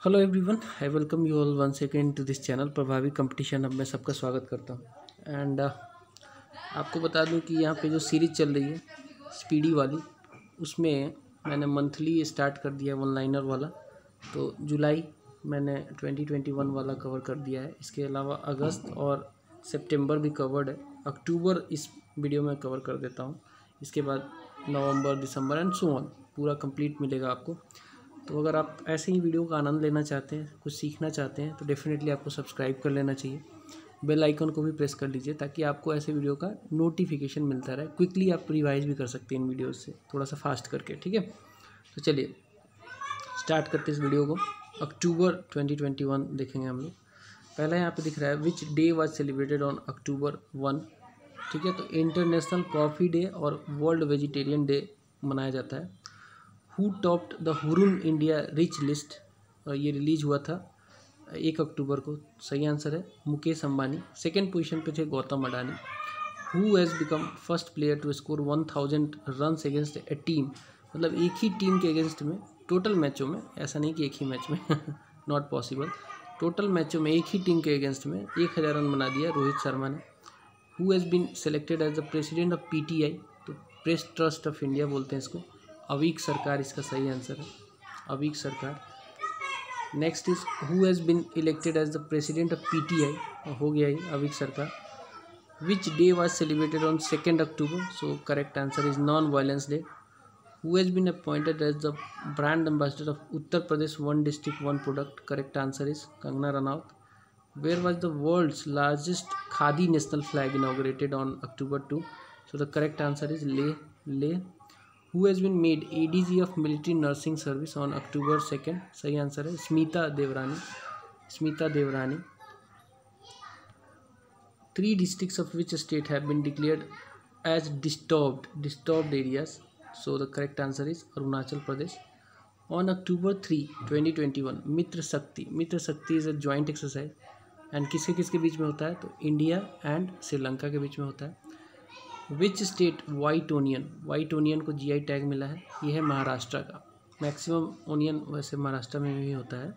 Hello everyone, I welcome you all one second to this channel Prabhavi competition. अब मैं सबका स्वागत करता हूँ एंड आपको बता दूँ कि यहाँ पे जो सीरीज चल रही है स्पीडी वाली, उसमें मैंने मंथली स्टार्ट कर दिया वन लाइनर वाला। तो जुलाई मैंने 2021 वाला कवर कर दिया है। इसके अलावा अगस्त और सितंबर भी कवर्ड है। अक्टूबर इस वीडियो में कवर कर देता हूँ। इसके बाद नवंबर, दिसंबर एंड सो ऑन पूरा कंप्लीट मिलेगा आपको। तो अगर आप ऐसे ही वीडियो का आनंद लेना चाहते हैं, कुछ सीखना चाहते हैं, तो डेफिनेटली आपको सब्सक्राइब कर लेना चाहिए। बेल आइकन को भी प्रेस कर लीजिए ताकि आपको ऐसे वीडियो का नोटिफिकेशन मिलता रहे। क्विकली आप रिवाइज भी कर सकते हैं इन वीडियोज़ से, थोड़ा सा फास्ट करके। ठीक है, तो चलिए स्टार्ट करते इस वीडियो को। अक्टूबर 2021 देखेंगे हम लोग। पहला यहाँ पे दिख रहा है which day was celebrated on अक्टूबर 1। ठीक है, तो इंटरनेशनल कॉफ़ी डे और वर्ल्ड वेजिटेरियन डे मनाया जाता है। Who topped the Hurun India rich list, ये रिलीज हुआ था 1 अक्टूबर को। सही आंसर है मुकेश अंबानी। सेकेंड पोजीशन पे थे Gautam Adani. Who has become first player to score 1000 runs against a team, मतलब एक ही टीम के अगेंस्ट में टोटल मैचों में, ऐसा नहीं कि एक ही मैच में नॉट पॉसिबल, टोटल मैचों में एक ही टीम के अगेंस्ट में 1000 रन बना दिया रोहित शर्मा ने। Who has been selected as the president of PTI, तो प्रेस ट्रस्ट ऑफ इंडिया बोलते हैं इसको। अवीक सरकार इसका सही आंसर है, Avik Sarkar. Next is who has been elected as the president of PTI, हो गया ही Avik Sarkar. Which day was celebrated on 2 October, so correct answer is non violence day. Who has been appointed as the brand ambassador of Uttar Pradesh one district one product, correct answer is Kangana Ranaut. Where was the world's largest Khadi national flag inaugurated on October 2? So the correct answer is Leh. Who has been made ADG of military nursing service on October 2nd? सही answer है स्मिता देवरानी, स्मिता देवरानी। 3 districts of which state have been declared as disturbed areas? So the correct answer is Arunachal Pradesh. On October 3, 2021, मित्र शक्ति is a joint exercise and किसके बीच में होता है, तो इंडिया एंड श्रीलंका के बीच में होता है। विच स्टेट वाइट ओनियन को जीआई टैग मिला है, ये है महाराष्ट्र का। मैक्सिमम ओनियन वैसे महाराष्ट्र में भी होता है।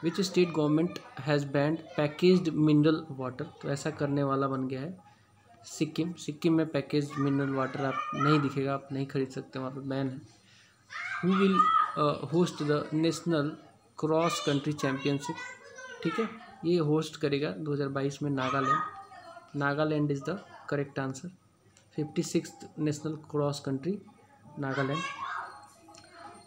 विच state government has band packaged mineral water, तो ऐसा करने वाला बन गया है सिक्किम में पैकेज्ड मिनरल वाटर आप नहीं दिखेगा, आप नहीं खरीद सकते, वहाँ पर बैन है। Who will host the National Cross Country Championship, ठीक है, ये होस्ट करेगा 2022 में Nagaland is the correct answer. 56th National Cross Country Nagaland.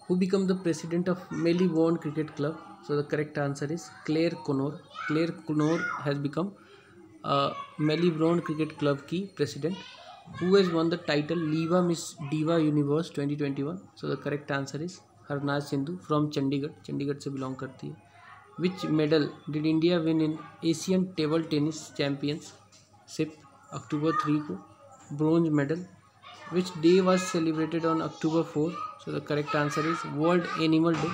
Who become the president of Melbourne Cricket Club, so the correct answer is Claire Connor has become Melbourne Cricket Club की president. Who has won the title LIVA Miss Diva Universe 2021, so the correct answer is Harnaaz Sindhu from Chandigarh से belong करती है। Which medal did India win in Asian table tennis championship October 3 को, bronze medal. Which day was celebrated on October 4, so the correct answer is world animal day.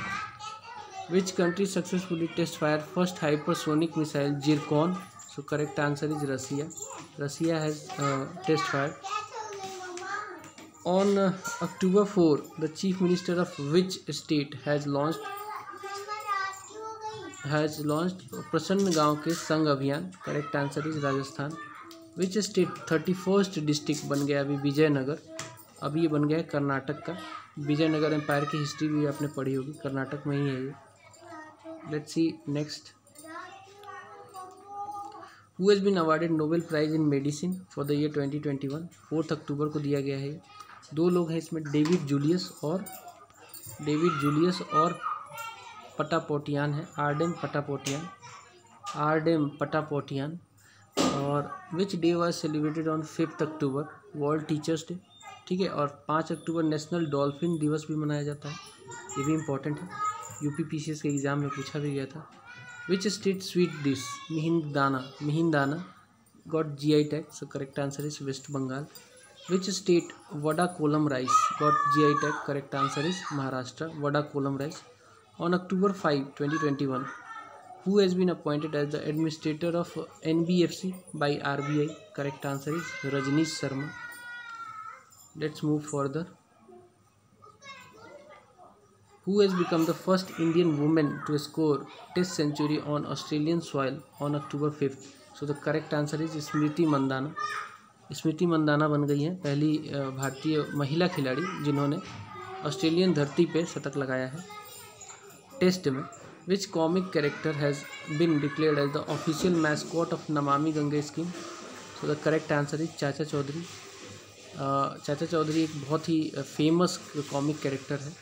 Which country successfully test fire first hypersonic missile Zircon, so correct answer is Russia has test fire. On October 4, the Chief Minister of which state has launched प्रसन्न गांव के संग अभियान, correct answer is Rajasthan. Which state 31st district बन गया अभी विजयनगर, अभी ये बन गया है कर्नाटक का। विजयनगर एम्पायर की हिस्ट्री भी आपने पढ़ी होगी, कर्नाटक में ही है ये। Let's see next. Who has been awarded Nobel prize in medicine for the year 2021, 4 अक्टूबर को दिया गया है। 2 लोग हैं इसमें, डेविड जूलियस और पटापोटियान है, आरडेम पटापोटियान। और विच day was celebrated on 5 October, world teachers day, ठीक है। और 5 अक्टूबर नेशनल डॉल्फिन दिवस भी मनाया जाता है, ये भी इम्पोर्टेंट है, यूपीपीसीएस के एग्जाम में पूछा भी गया था। Which state sweet dish Mihidana got GI tag, so correct answer is West Bengal. Which state Vada Kolam rice got GI tag, correct answer is Maharashtra, Vada Kolam rice. On October 5, 2021, who has been appointed as the administrator of NBFC by RBI, correct answer is Rajneesh Sharma. Let's move further. Who has become the first Indian woman to score Test century on Australian soil on October 5th? So the correct answer is स्मृति मंदाना. स्मृति मंदाना बन गई हैं पहली भारतीय महिला खिलाड़ी जिन्होंने Australian धरती पे शतक लगाया है टेस्ट में. Which comic character has been declared as the official mascot of Namami Gange scheme? So the correct answer is Chacha Chaudhary. चाचा चौधरी एक बहुत ही फेमस कॉमिक कैरेक्टर है.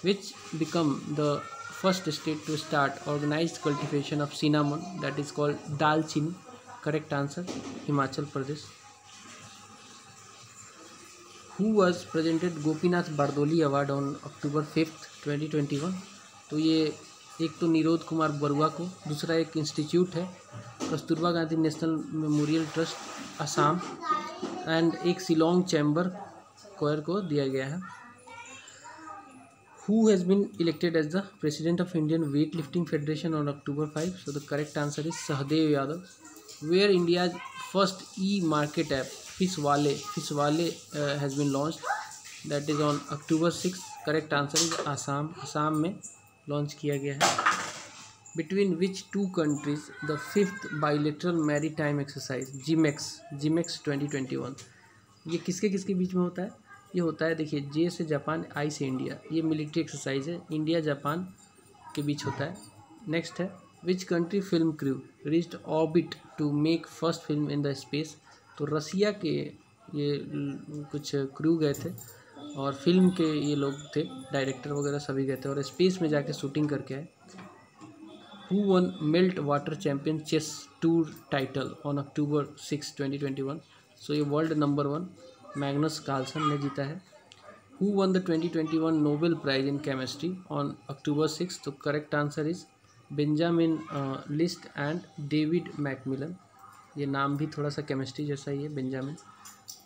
Which become the first state to start organized cultivation of cinnamon that is called dalchini? Correct answer Himachal Pradesh. Who was presented Gopinath Bordoloi award on October 5th 2021? तो ये एक तो निरोध कुमार बरुआ को, दूसरा एक इंस्टीट्यूट है Kasturba Gandhi national memorial trust Assam, and एक शिलोंग चैम्बर कोयर को दिया गया है. Who has been elected as the president of Indian Weightlifting Federation on October 5? So the correct answer is Sahdev Yadav. Where India's first e-market app Fishwale has been launched, that is on October 6. Correct answer is Assam. Assam में launch किया गया है. Between which two countries the 5th bilateral maritime exercise GMEX 2021? ये किसके किसके बीच में होता है? ये होता है, देखिए, जे से जापान, आई से इंडिया. ये मिलिट्री एक्सरसाइज है, इंडिया जापान के बीच होता है. नेक्स्ट है which country film crew reached orbit to make first film in the space? तो रसिया के ये कुछ क्रू गए थे और फिल्म के ये लोग थे, डायरेक्टर वगैरह सभी गए थे और स्पेस में जाके शूटिंग करके आए. Who won Meltwater champion chess tour title on October 6, 2021? So ये वर्ल्ड नंबर 1 मैग्नस कार्लसन ने जीता है. Who won the 2021 Nobel prize in chemistry on October 6? तो correct answer is Benjamin List and David MacMillan. ये नाम भी थोड़ा सा केमिस्ट्री जैसा ही है, Benjamin.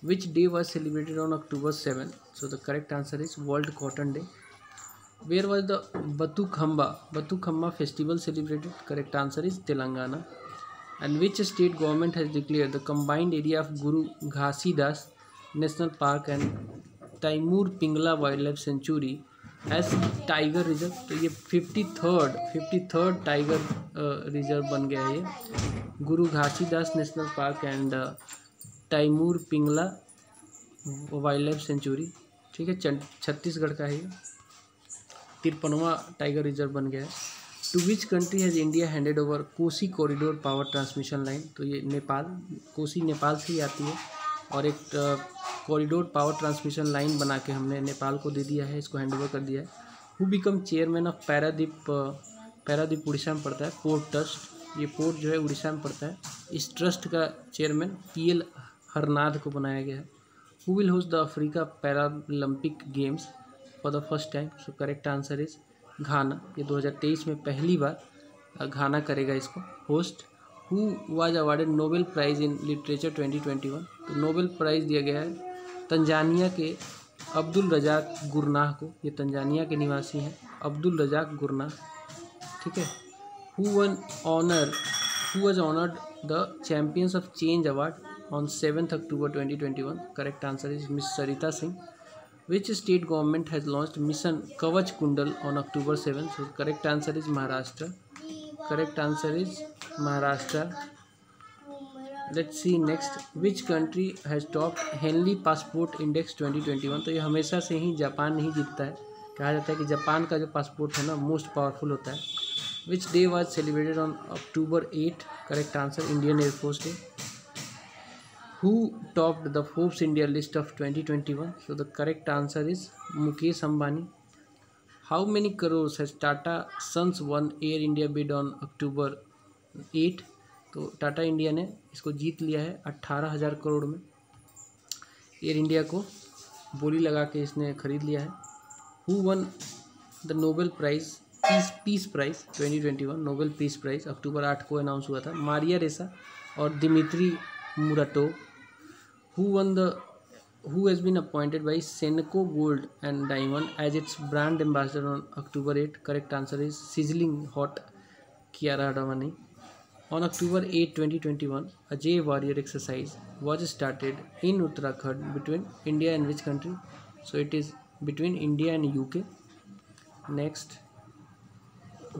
Which day was celebrated on October 7? So the correct answer is world cotton day. Where was the Bathukamma festival celebrated? Correct answer is Telangana. And which state government has declare the combined area of Guru Ghasidas national park and Tamor Pingla wildlife sanctuary as tiger reserve? तो ये 53rd tiger reserve बन गया है ये, Guru Ghasidas national park and Tamor Pingla wildlife sanctuary. ठीक है, छत्तीसगढ़ का है ये. 53वां टाइगर रिजर्व बन गया है. To which country has India handed over Kosi corridor power transmission line? तो ये नेपाल, कोसी नेपाल से ही आती है और एक कॉरिडोर पावर ट्रांसमिशन लाइन बना के हमने नेपाल को दे दिया है, इसको हैंड ओवर कर दिया है. Who become chairman of Paradip Orissa में पड़ता है, पोर्ट ट्रस्ट. ये पोर्ट जो है उड़ीसा में पड़ता है. इस ट्रस्ट का चेयरमैन PL हरनाथ को बनाया गया है. Who will host the Africa Paralympic games for the first time? So correct answer is Ghana. ये 2023 में पहली बार घाना करेगा इसको host. Who was awarded Nobel prize in literature 2021? तो नोबेल प्राइज़ दिया गया है तंजानिया के अब्दुल रजाक गुरनाह को. ये तंजानिया के निवासी हैं, अब्दुल रजाक गुरनाह. ठीक है. Who was honoured the champions of change award on 7th October 2021? Correct answer is miss Sarita Singh. Which state government has launched mission कवच कुंडल on October 7? So correct answer is Maharashtra. Correct answer is Maharashtra. Let's see next. Which country has topped Henley passport index 2021? तो ये हमेशा से ही Japan नहीं जीतता है. कहा जाता है कि जापान का जो पासपोर्ट है ना मोस्ट पावरफुल होता है. Which day was celebrated on October 8? Correct answer Indian air force day. Who topped the Forbes India list of 2021? So the correct answer is Mukesh Ambani. How many crores has Tata sons won Air India bid on October 8? तो Tata India ने इसको जीत लिया है 18,000 करोड़ में. Air India को बोली लगा के इसने खरीद लिया है. Who won the Nobel prize peace prize 2021? Nobel peace prize October 8 को अनाउंस हुआ था. मारिया रेसा और Dmitry Muratov. who has been appointed by Senco Gold and Diamond as its brand ambassador on October 8? Correct answer is sizzling hot Kiara Advani. On October 8, 2021, a Jay Warrior exercise was started in Uttarakhand between India and which country? So it is between India and UK. Next,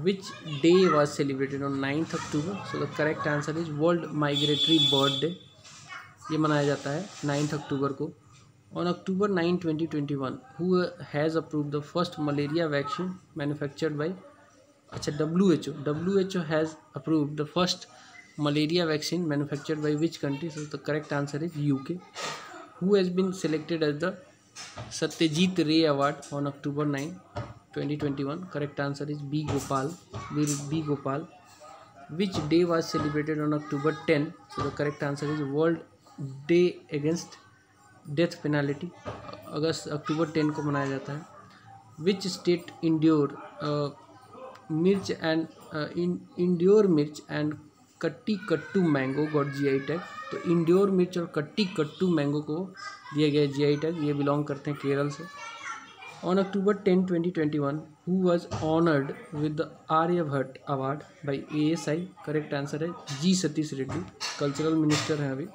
which day was celebrated on 9th October? So the correct answer is World Migratory Bird Day. ये मनाया जाता है 9th अक्टूबर को. On October 9, 2021, who has approved the first malaria vaccine manufactured by WHO. WHO has approved the first malaria vaccine manufactured by which country? So the correct answer is UK. Who has been selected as the Satyajit Ray Award on October 9, 2021? Correct answer is B. Gopal. B. Gopal. Which day was celebrated on October 10? So the correct answer is World Day Against Death Penalty. अक्टूबर 10 को मनाया जाता है. Which state endure मिर्च and कट्टी कट्टू mango got GI tag. तो endure मिर्च और कट्टी कट्टू मैंगो को दिया गया GI टैग. ये बिलोंग करते हैं केरल से. On October 10, 2021, who was honoured with the Aryabhata award by ASI? Correct answer है G. Satish Reddy. Cultural minister हैं अभी.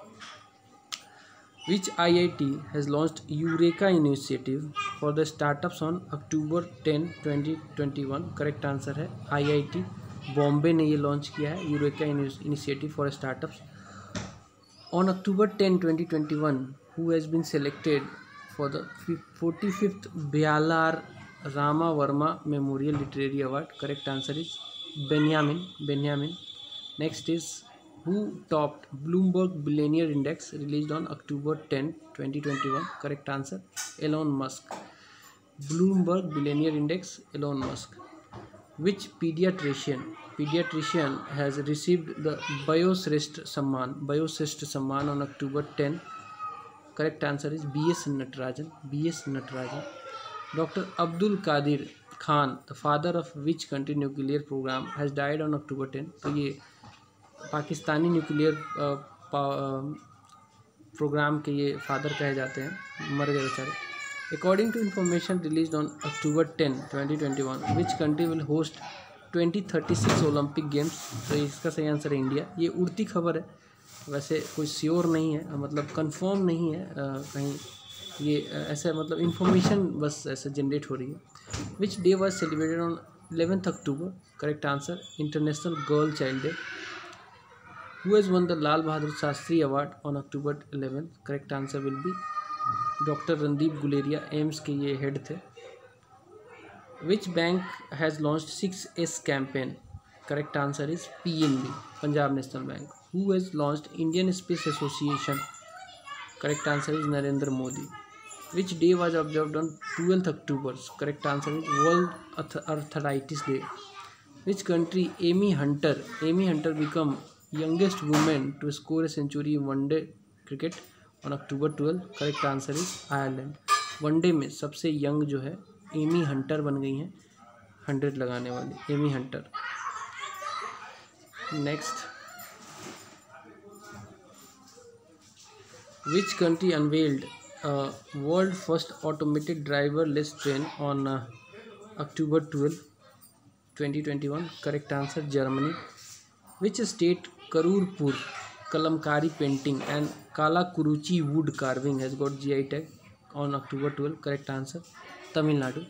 Which IIT has launched Eureka initiative for the startups on October 10, 2021? Correct answer है IIT Bombay ने ये लॉन्च किया है eureka initiative for startups. On October 10, 2021, who has been selected for the 45th Byalar Rama Verma Memorial Literary Award? Correct answer is Benjamin. Next is who topped Bloomberg Billionaire Index released on October 10, 2021? Correct answer Elon Musk. Bloomberg Billionaire Index, Elon Musk. Which pediatrician has received the Bioshrestha Samman on October 10? Correct answer is B.S. Natarajan. Dr. Abdul Qadir Khan, the father of which country nuclear program, has died on October 10? तो ये Pakistani nuclear programme के ये father कहे जाते हैं. मर गए बेचारे. According to information released on October 10, 2021, which country will host 2036 Olympic games? तो इसका सही आंसर है इंडिया. ये उड़ती खबर है, वैसे कोई श्योर नहीं है, मतलब कंफर्म नहीं है कहीं. ये ऐसा मतलब इंफॉर्मेशन बस ऐसे जनरेट हो रही है. Which day was celebrated on 11th October? Correct answer international girl child day. Who has won the Lal Bahadur Shastri Award on October 11th? Correct answer will be Dr. Randeep Guleria, AIIMS के ये head थे. Which bank has launched 6S campaign? Correct answer is PNB, Punjab National Bank. Who has launched Indian Space Association? Correct answer is Narendra Modi. Which day was observed on 12th October? Correct answer is World Arthritis Day. Which country Amy Hunter become youngest woman to score a century in one-day cricket on October 12? Correct answer is Ireland. One day में सबसे young जो है Amy Hunter बन गई हैं 100 लगाने वाली Amy Hunter. Next, which country unveiled world first automated driverless train on October 12, 2021? Correct answer Germany. Which state Karurpur Kalamkari painting and Kalakuruchi wood carving has got GI tag on October 12? Correct answer Tamil Nadu.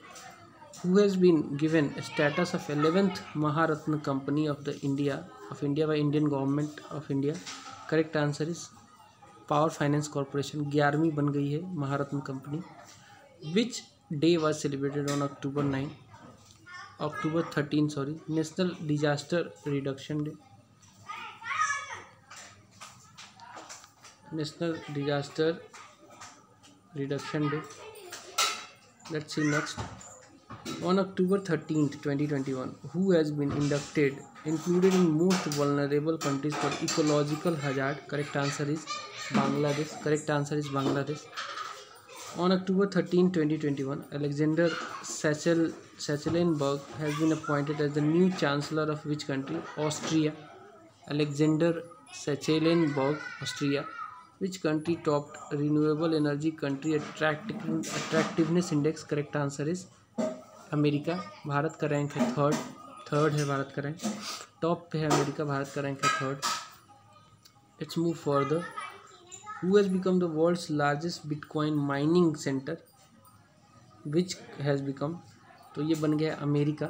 Who has been given status of 11th Maharatna Company of India by Indian Government of India? Correct answer is Power Finance Corporation. 11वीं बन गई है महारत्न company. Which day was celebrated on October 13, sorry, National Disaster Reduction Day. National Disaster Reduction Day. Let's see next. On October 13th, 2021, who has been included in most vulnerable countries for ecological hazard? Correct answer is Bangladesh. On October 13, 2021, Alexander Schallenberg has been appointed as the new Chancellor of which country? Austria. Alexander Schallenberg, Austria. Which country topped renewable energy country attractiveness index? Correct answer is America. Bharat का rank है third है भारत का rank. Top पे है America, Bharat का rank है third. Let's move further. Who has become the world's largest Bitcoin mining center? Which has become तो ये बन गया अमेरिका।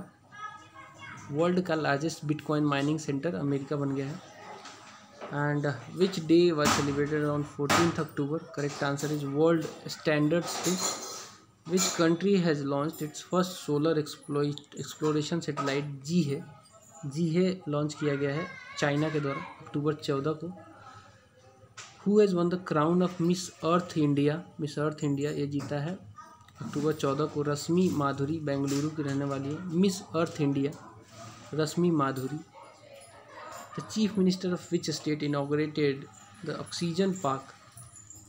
वर्ल्ड का largest bitcoin mining center America बन गया है। And which day was celebrated on 14 October? Correct answer is world standards day. Which country has launched its first solar exploration satellite? जी है लॉन्च किया गया है चाइना के द्वारा अक्टूबर 14 को। Who has won the crown of Miss Earth India? Miss Earth India ये जीता है अक्टूबर 14 को रश्मि माधुरी, बेंगलुरु की रहने वाली है। Miss Earth India Rashmi Madhuri. The chief minister of which state inaugurated the oxygen park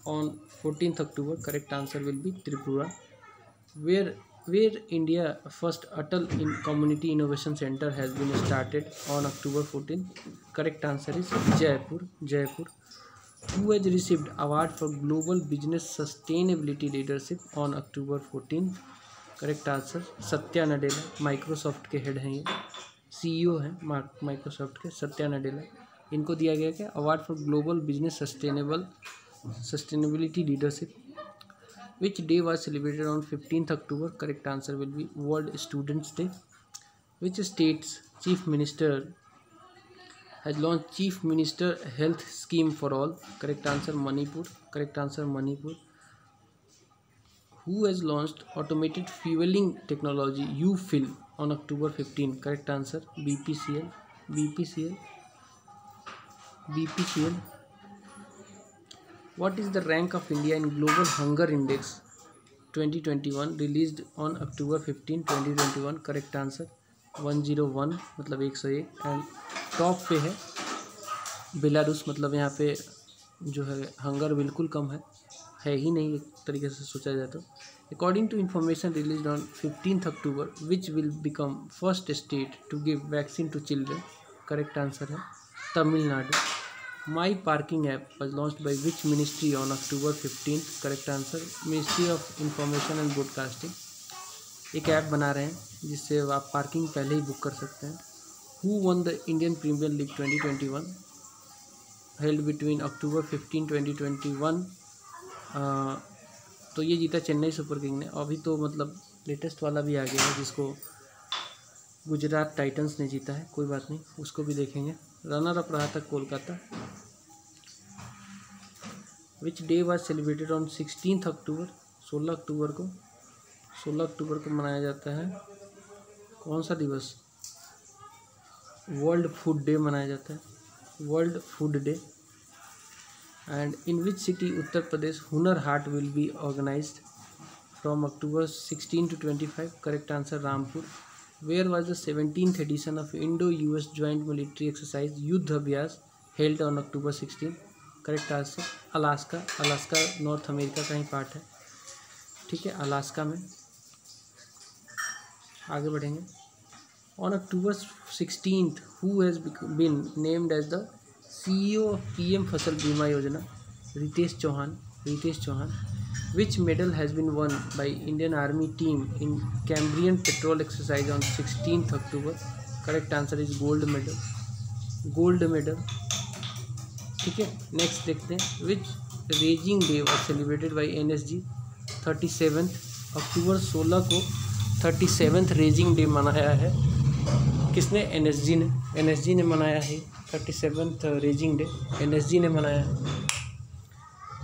on 14 October? Correct answer will be Tripura. Where India first Atal Community Innovation Center has been started on October 14? Correct answer is Jaipur. Who has received award for Global Business Sustainability Leadership on October 14? Correct answer Satya Nadella. Microsoft के head हैं, ये CEO हैं Microsoft के, सत्या नडेला। इनको दिया गया क्या? Award for global business sustainability leadership. Which day was celebrated on 15th October? Correct answer will be World Students Day. Which state's chief minister has launched Chief Minister Health Scheme for All? Correct answer Manipur. Correct answer Manipur. Who has launched automated fueling technology UFill on October 15? Correct answer BPCL. What is the rank of India in Global Hunger Index 2021 released on October 15, 2021? Correct answer 101 मतलब 101। And top पे है Belarus, मतलब यहाँ पे जो है hunger बिल्कुल कम है ही नहीं एक तरीके से सोचा जाए तो। According to information release on 15 October which will become first state to give vaccine to children? Correct answer है Tamil Nadu. My Parking app was launched by which ministry on October 15th? Correct answer Ministry of Information and Broadcasting। एक app बना रहे हैं जिससे आप parking पहले ही book कर सकते हैं। Who won the Indian Premier League 2021 held between October 15, 2021? तो ये जीता चेन्नई सुपर किंग ने। अभी तो मतलब लेटेस्ट वाला भी आ गया है जिसको गुजरात टाइटंस ने जीता है, कोई बात नहीं, उसको भी देखेंगे। रनर अप रहा था कोलकाता। विच डे वाज सेलिब्रेटेड ऑन 16 अक्टूबर? 16 अक्टूबर को मनाया जाता है कौन सा दिवस? वर्ल्ड फूड डे मनाया जाता है, world food day. And in which city Uttar Pradesh Hunar Haat will be organized from October 16 to 25? Correct answer Rampur. Where was the 17th edition of Indo-US Joint Military Exercise युद्ध अभ्यास held on October 16? Correct answer Alaska north America का ही part है, ठीक है, Alaska में। आगे बढ़ेंगे। On October 16th who has been named as the CEO of PM फसल बीमा योजना? Ritesh Chauhan. Which medal has been won by Indian Army team in Cambrian patrol exercise on 16th October? Correct answer is gold medal। ठीक है, next देखते हैं। Which raging day was celebrated by NSG 37th अक्टूबर 16 को 37th raising day मनाया है। किसने? NSG ने मनाया है 37th रेजिंग डे, NSG ने मनाया है।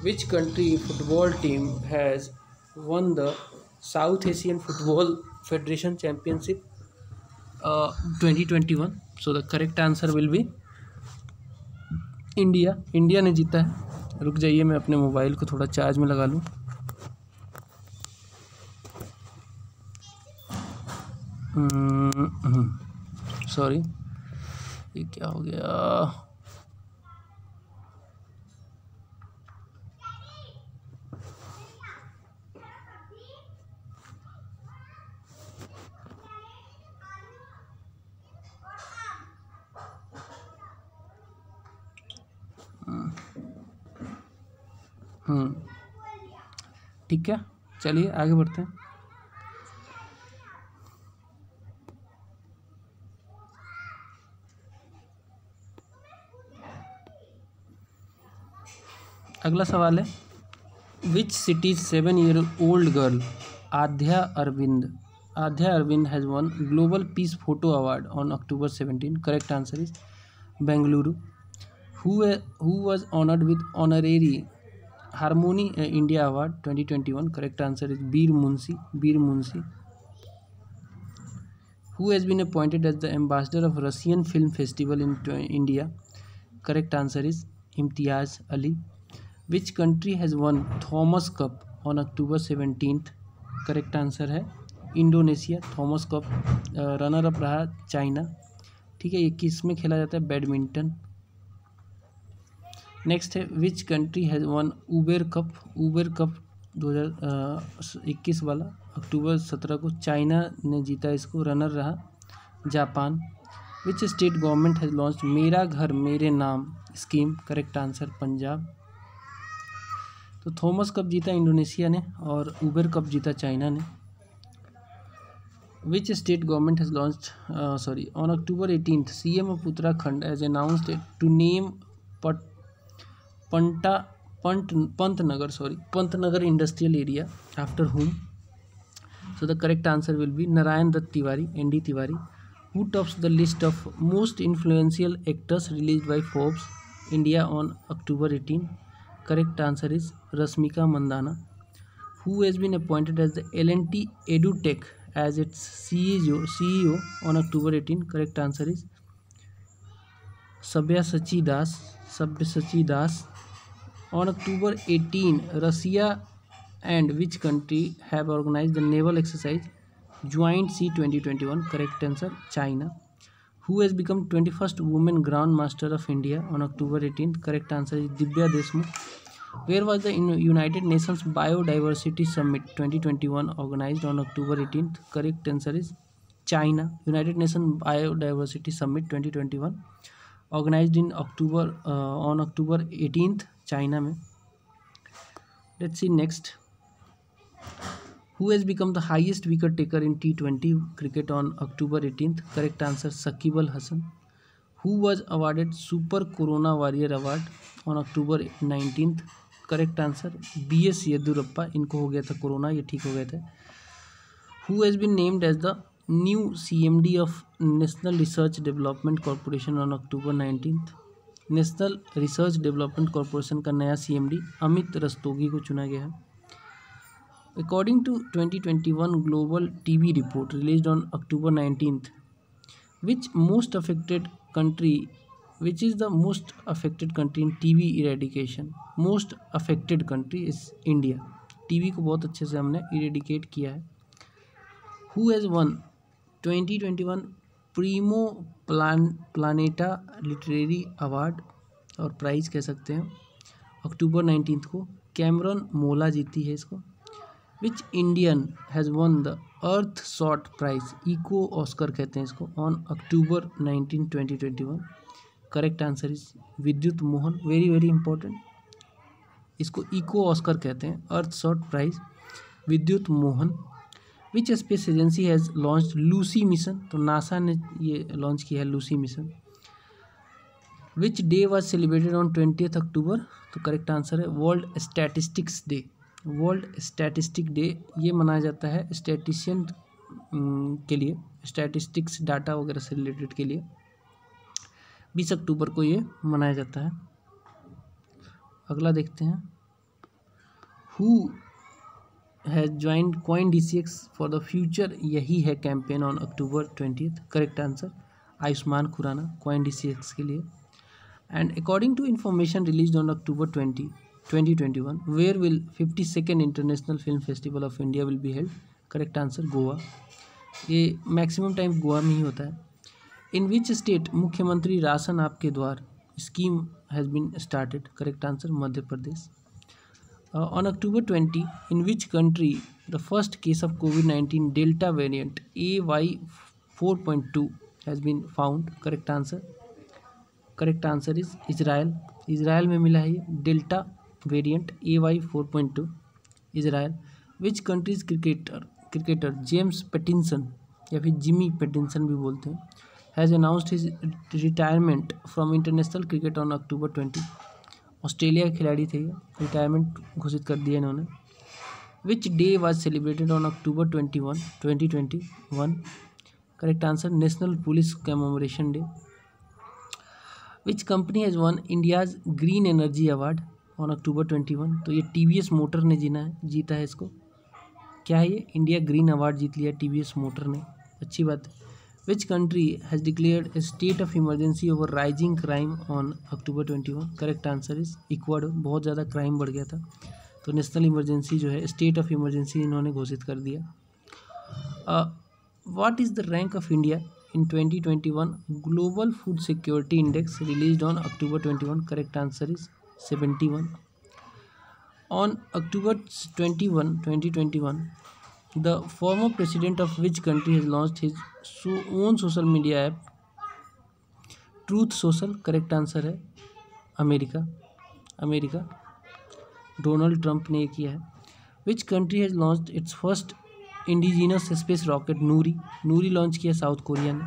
Which country football team has won the South Asian Football Federation Championship 2021? So the correct answer will be India ने जीता है। रुक जाइए, मैं अपने मोबाइल को थोड़ा चार्ज में लगा लूँ। सॉरी, ये क्या हो गया? ठीक है, चलिए आगे बढ़ते हैं। अगला सवाल है which cities 7-year-old girl Adhya Arvind Adhya Arvind has won Global Peace Photo Award on October 17. Correct answer is Bengaluru. Who was honored with honorary Harmony India Award 2021? Correct answer is Veer Munshi. Who has been appointed as the ambassador of Russian Film Festival in India? Correct answer is Imtiaz Ali. Which country has won Thomas Cup on October 17th? Correct answer है Indonesia. Thomas cup runner up रहा China. ठीक है, ये किस में खेला जाता है? बैडमिंटन. नेक्स्ट है which country has one Uber cup. 2021 वाला अक्टूबर 17 को चाइना ने जीता इसको. रनर रहा Japan. Which state government has launch मेरा घर मेरे नाम स्कीम? Correct answer Punjab. तो थॉमस कप जीता इंडोनेशिया ने और उबेर कप जीता चाइना ने. विच state government has launched on October 18th CM of Uttarakhand has announced to name Pantnagar industrial area after whom? So the correct answer will be Narayan Dutt Tiwari, ND Tiwari. Who tops the list of most influential actors released by Forbes India on October 18? Correct answer is Rasmika Mandana. Who has been appointed as the L&T EduTech as its CEO on October 18? Correct answer is Sabyasachi Das. On October 18, Russia and which country have organized the naval exercise Joint Sea 2021? Correct answer China. Who has become 21st woman Grand Master of India on October 18th? Correct answer is Divya Deshmukh. Where was the United Nations Biodiversity Summit 2021 organized on October 18th? Correct answer is China. United Nations Biodiversity Summit 2021 organized in on October 18th China में. Let's see next. Who has become the highest wicket taker in T20 cricket on October 18th? Correct answer Shakib Al Hasan. Who was awarded Super Corona Warrior Award on October 19th? Correct answer BS Yediyurappa. इनको हो गया था corona, ये ठीक हो गए थे. Who has been named as the new CMD of national research development corporation on October 19th? National research development corporation का नया CMD अमित रस्तोगी को चुना गया है. According to 2021 global TB report released on October 19th, which is the most affected country in TB eradication? Most affected country is India. TB को बहुत अच्छे से हमने इरेडिकेट किया है. Who has won 2021 Primo Planeta literary award और price कह सकते हैं October 19th को? कैमरन मोला जीती है इसको. Which Indian has won the Earthshot prize eco Oscar कहते हैं इसको on October 19, 2021? Correct answer is Vidyut Mohan. Very very important, इसको इको ऑस्कर कहते हैं. Earthshot prize Vidyut Mohan. Which space agency has launched Lucy mission? तो नासा ने ये launch किया है Lucy mission. Which day was celebrated on 20th October? तो correct answer है world statistics day. World statistic day ये मनाया जाता है स्टैटिशियन के लिए, स्टैटिस्टिक्स डाटा वगैरह से रिलेटेड के लिए. 20 अक्टूबर को ये मनाया जाता है. अगला देखते हैं. Who has joined CoinDCX for the future यही है campaign on October 20th? Correct answer Ayushmann Khurrana CoinDCX के लिए. And according to information release on October 20, 2021, where will 52nd international film festival of India will be held? Correct answer Goa. ये maximum time Goa में ही होता है. In which state मुख्यमंत्री ration आपके द्वार scheme has been started? Correct answer Madhya Pradesh. On October 20, in which country the first case of COVID-19 delta variant AY4.2 has been found? Correct answer is Israel. Israel में मिला है ये delta variant AY4.2 Israel. Which country's cricketer James Pattinson या फिर Jimmy Pattinson भी बोलते हैं has announced his retirement from international cricket on October 20? Australia के खिलाड़ी थे ये, रिटायरमेंट घोषित कर दिया इन्होंने. Which day was celebrated on October 21, 2021? Correct answer, National Police Commemoration Day. Which company has won India's Green Energy Award on October 21? तो ये TVS मोटर ने जीता है इसको। क्या है ये? इंडिया ग्रीन अवार्ड जीत लिया TVS मोटर ने, अच्छी बात है। Which country has declared a state of emergency over rising crime on October 21? Correct answer is Ecuador. बहुत ज़्यादा क्राइम बढ़ गया था तो नेशनल इमरजेंसी जो है, स्टेट ऑफ इमरजेंसी इन्होंने घोषित कर दिया। What is the rank of India in 2021 global food security index released on October 21? Correct answer is 71। On October 21, 2021, the former president of which country has launched his own social media app, Truth Social? Correct answer है America. Donald Trump ने ये किया है। Which country has launched its first indigenous space rocket? Noori launch किया south Korea ने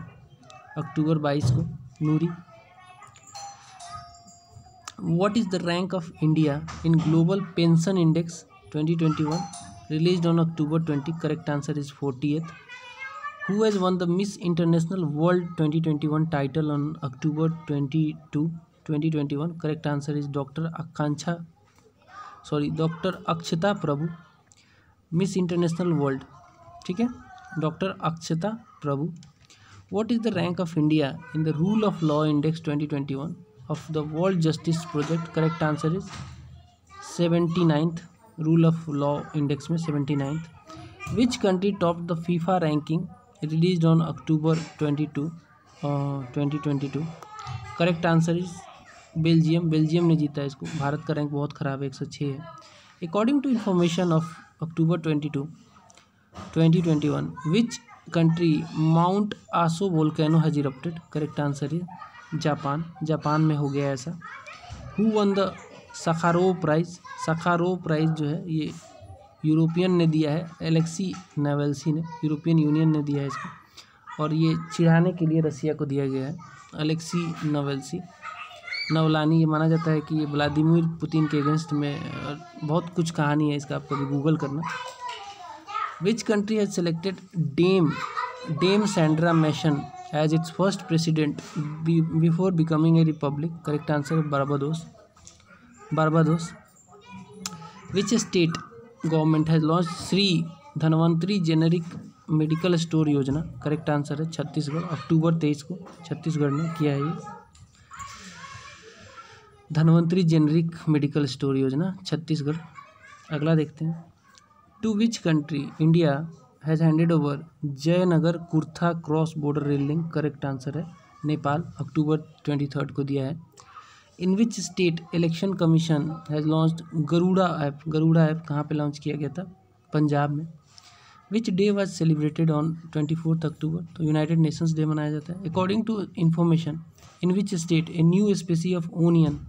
October 22 को, नूरी। What is the rank of India in Global Pension Index 2021 released on October 20? Correct answer is 40th. Who has won the Miss International World 2021 title on October 22, 2021? Correct answer is Dr. Akshata Prabhu, Miss International World, ठीक है, doctor Akshata Prabhu. What is the rank of India in the Rule of Law Index 2021 of the World Justice Project? Correct answer is 79th, Rule of Law Index में 79th. Which country topped the FIFA ranking released on October 22, 2022? Correct answer is Belgium ने जीता है इसको। भारत का rank बहुत ख़राब है, 106 है। According to information of October 22, 2021, which country Mount Aso volcano has erupted? Correct answer is Japan में हो गया ऐसा। Who won the Sakharov prize जो है ये यूरोपियन ने दिया है, एलेक्सी नावल्नी ने, यूरोपियन यूनियन ने दिया है इसको, और ये चिढ़ाने के लिए रसिया को दिया गया है। एलेक्सी नवलानी, ये माना जाता है कि ये व्लादिमीर पुतिन के अगेंस्ट में, बहुत कुछ कहानी है इसका, आप कभी गूगल करना। Which country has selected Dame Sandra Mason as its first president before becoming a republic? Correct answer Barbados. Which state government has launched Sri Dhanvantri generic medical store योजना? Correct answer है Chhattisgarh. October 23 को छत्तीसगढ़ ने किया है ये Dhanvantari generic medical store योजना, छत्तीसगढ़। अगला देखते हैं। To which country India has handed over Jaynagar Kurtha cross border rail link? Correct answer है नेपाल, October 23 को दिया है। In which state election commission has launched Garuda app कहाँ पे लॉन्च किया गया था? पंजाब में। Which day was celebrated on 24 October? तो यूनाइटेड नेशंस डे मनाया जाता है। According to information, in which state a new species of onion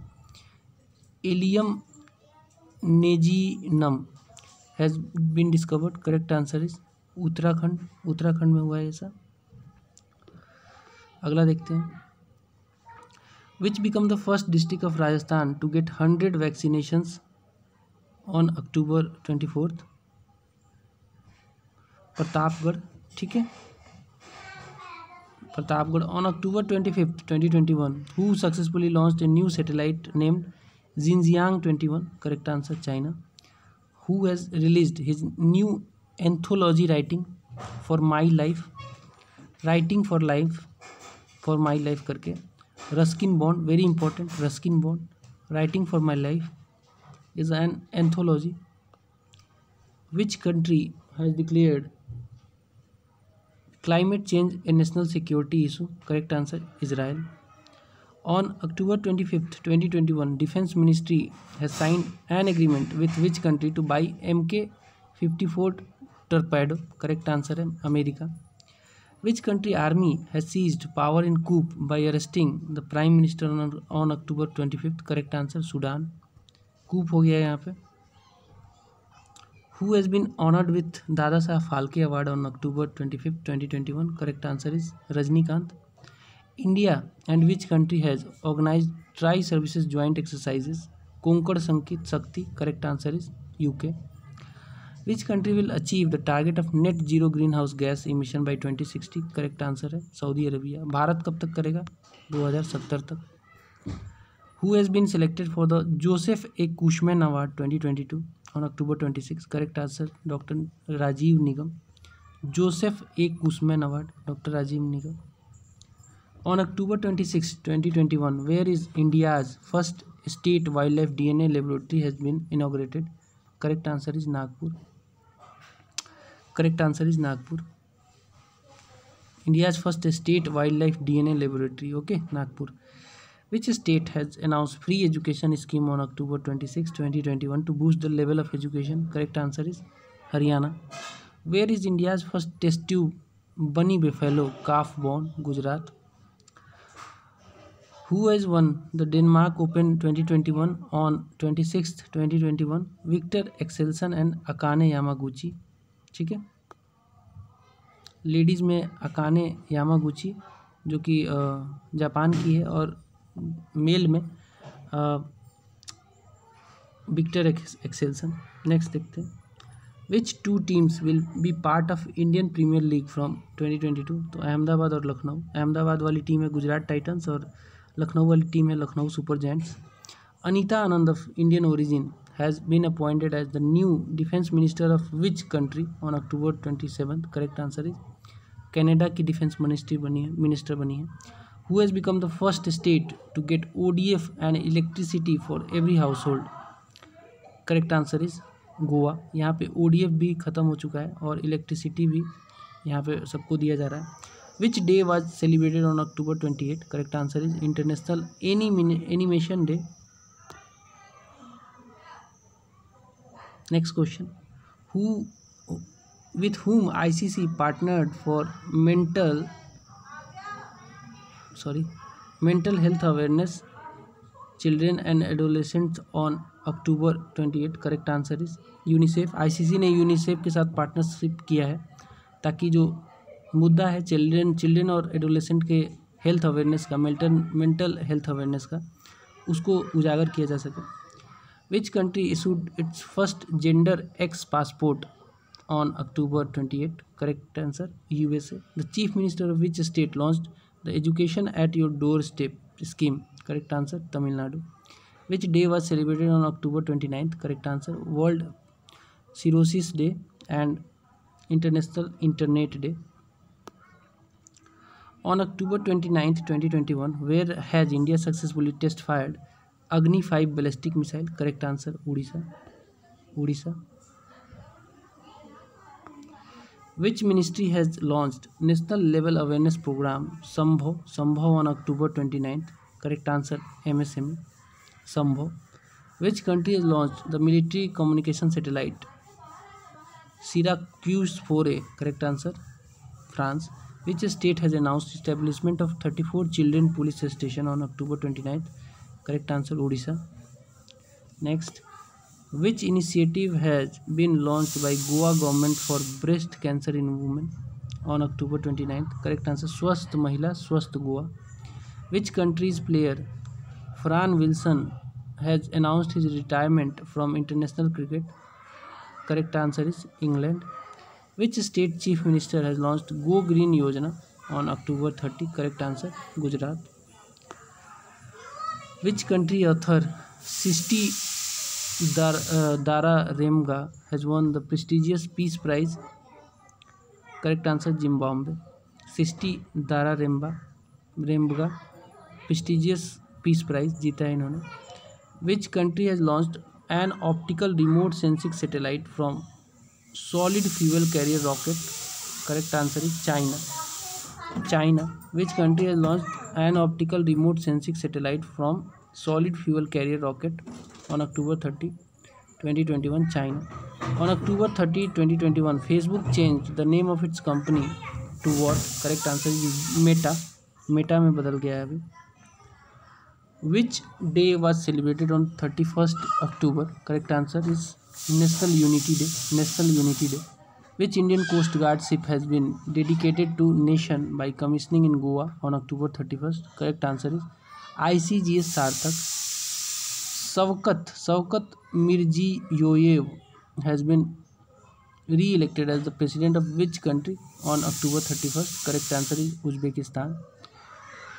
allium नेजिनम has been discovered? Correct answer is Uttarakhand में हुआ है ऐसा। अगला देखते हैं। Which become the first district of Rajasthan to get 100 vaccinations on October 24? Pratapgarh, ठीक है, Pratapgarh. On October 25, 2021, who successfully launched a new satellite named Xinjiang 21? Correct answer China. Who has released his new anthology writing for my life करके? Ruskin Bond, very important, Ruskin Bond writing for my life is an anthology. Which country has declared climate change A national security issue? Correct answer Israel. On October 25, 2021, Defense Ministry has signed an agreement with which country to buy MK-54 torpedo? Correct answer है America. Which country army has seized power in coup by arresting the Prime Minister on October 25? Correct answer Sudan. coup हो गया यहाँ पे। Who has been honored with Dada Saheb Phalke award on October 25, 2021? Correct answer is Rajinikanth. India and which country has organized tri-services joint exercises? Konkan संकित Shakti? Correct answer is UK. Which country will achieve the target of net zero greenhouse gas emission by 2060? Correct answer है Saudi Arabia. Bharat कब तक करेगा? 2070 तक। Who has been selected for the Joseph A Cushman award 2022 on October 26? Correct answer doctor Rajiv Nigam. Joseph A Cushman award doctor Rajiv Nigam. On October 26, 2021, where is India's first state wildlife DNA laboratory has been inaugurated? Correct answer is Nagpur. Correct answer is Nagpur. India's first state wildlife DNA laboratory. Okay, Nagpur. Which state has announced free education scheme on October 26, 2021 to boost the level of education? Correct answer is Haryana. Where is India's first test tube bunny buffalo calf born? Gujarat. Who has won the Denmark Open 2021 on 26th 2021? Victor Axelsen and Akane Yamaguchi. ठीक है, ladies में Akane Yamaguchi जो कि Japan की है, और mail में Victor Axelsen. Next देखते हैं, which two teams will be part of Indian Premier League from 2022? तो अहमदाबाद और लखनऊ। अहमदाबाद वाली टीम है गुजरात टाइटंस और लखनऊ वाली टीम है Lucknow super giants. Anita Anand of Indian origin has been appointed as the new defence minister of which country on October 27? Correct answer is Canada की defence minister बनी है। Who has become the first state to get ODF and electricity for every household? Correct answer is Goa. यहाँ पे ODF भी ख़त्म हो चुका है और इलेक्ट्रिसिटी भी यहाँ पे सबको दिया जा रहा है। Which day was celebrated on October 28? Correct answer is International Animation Day. Next question. With whom ICC partnered for mental health awareness children and adolescents on October 28? Correct answer is UNICEF. ICC ने UNICEF के साथ partnership किया है ताकि जो मुद्दा है children और एडोलेसेंट के हेल्थ अवेयरनेस का, मेंटल हेल्थ अवेयरनेस का, उसको उजागर किया जा सके। Which country issued it's first gender x passport on October 28? Correct answer USA. The chief minister of which state launched the education at your door step scheme? Correct answer Tamil Nadu. Which day was celebrated on October 29? Correct answer world cirrhosis day and international internet day. On October 29th, 2021, where has India successfully test fired Agni 5 ballistic missile? Correct answer Odisha. Which ministry has launched national level awareness program Sambhav on October 29th? Correct answer MSME Sambhav. Which country has launched the military communication satellite Syracuse 4A? Correct answer France. Which state has announced establishment of 34 children police station on October 29th? Correct answer Odisha. Next, which initiative has been launched by Goa government for breast cancer in women on October 29th? Correct answer Swasth Mahila Swasth Goa. Which country's player Fran Wilson has announced his retirement from international cricket? Correct answer is England. Which state chief minister has launched Go Green Yojana on October 30? Correct answer Gujarat. Which country author Sisti Dara Remga has won the prestigious Peace Prize? Correct answer Zimbabwe. Sisti Dara Remga prestigious Peace Prize जीता है इन्होंने. Which country has launched an optical remote sensing satellite from solid fuel carrier rocket? Correct answer is China. Which country has launched an optical remote sensing satellite from solid fuel carrier rocket on October 30, 2021? China. On October 30, 2021, Facebook changed the name of its company to what? Correct answer is Meta में बदल गया है अभी. Which day was celebrated on 31st October? Correct answer is National Unity Day. Which Indian Coast Guard ship has been dedicated to nation by commissioning in Goa on October 31st? Correct answer is ICGS Sarthak. Shavkat Mirziyoyev has been re-elected as the president of which country on October 31st? Correct answer is Uzbekistan.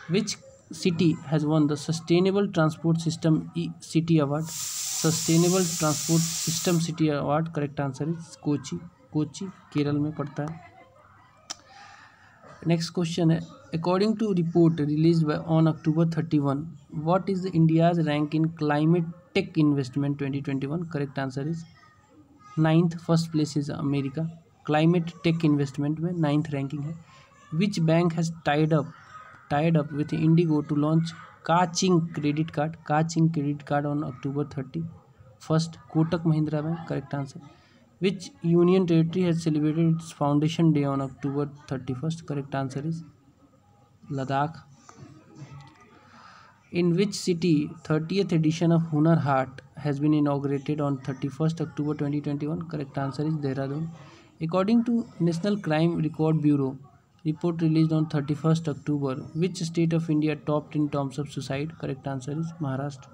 Which city has won the Sustainable Transport System City Award? Sustainable Transport System City Award. Correct answer is Kochi. Kochi Kerala में पड़ता है. Next question है, according to report release on October 31, what is India's rank in climate tech investment 2021? Correct answer is 9th. First place is America. Climate tech investment में 9th ranking है. Which bank has tied up with IndiGo to launch kaching credit card on October 31st? Kotak Mahindra bank. Correct answer. Which union territory has celebrated its foundation day on October 31st? Correct answer is Ladakh. In which city 30th edition of Hunar Haat has been inaugurated on 31st October 2021? Correct answer is Dehradun. According to National Crime Record Bureau report released on 31st October, which state of India topped in terms of suicide? Correct answer is Maharashtra.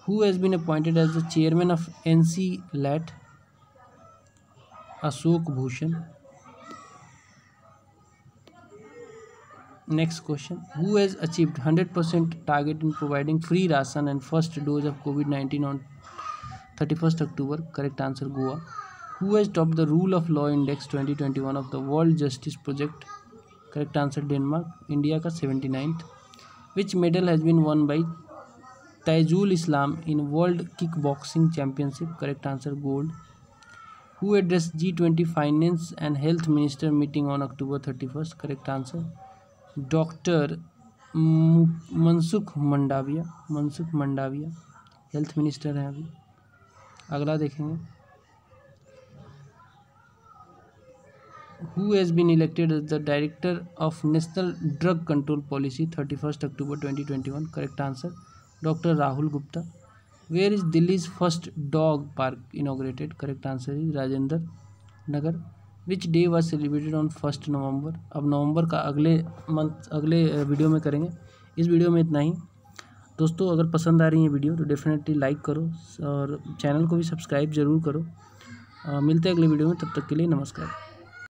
Who has been appointed as the chairman of NCLAT? Ashok Bhushan. Next question, who has achieved 100% target in providing free ration and first dose of COVID-19 on 31st October? Correct answer Goa. Who has top the rule of law index 2021 of the world justice project? Correct answer Denmark. India का 79th. Which medal has been won by Taijul Islam in world kickboxing championship? Correct answer gold. Who addressed G20 Finance and Health Minister meeting on October 31st? Correct answer Dr. Mansukh Mandaviya health minister हैं अभी. अगला देखेंगे, Who has been elected as the Director of National Drug Control Policy 31st October 2021? Correct answer Dr. Rahul Gupta. Where is Delhi's first dog park inaugurated? Correct answer is Rajendra Nagar. Which day was celebrated on 1st November? अब नवंबर का अगले video में करेंगे. इस video में इतना ही दोस्तों. अगर पसंद आ रही है वीडियो तो डेफिनेटली लाइक करो और चैनल को भी सब्सक्राइब ज़रूर करो. मिलते हैं अगले वीडियो में. तब तक के लिए नमस्कार.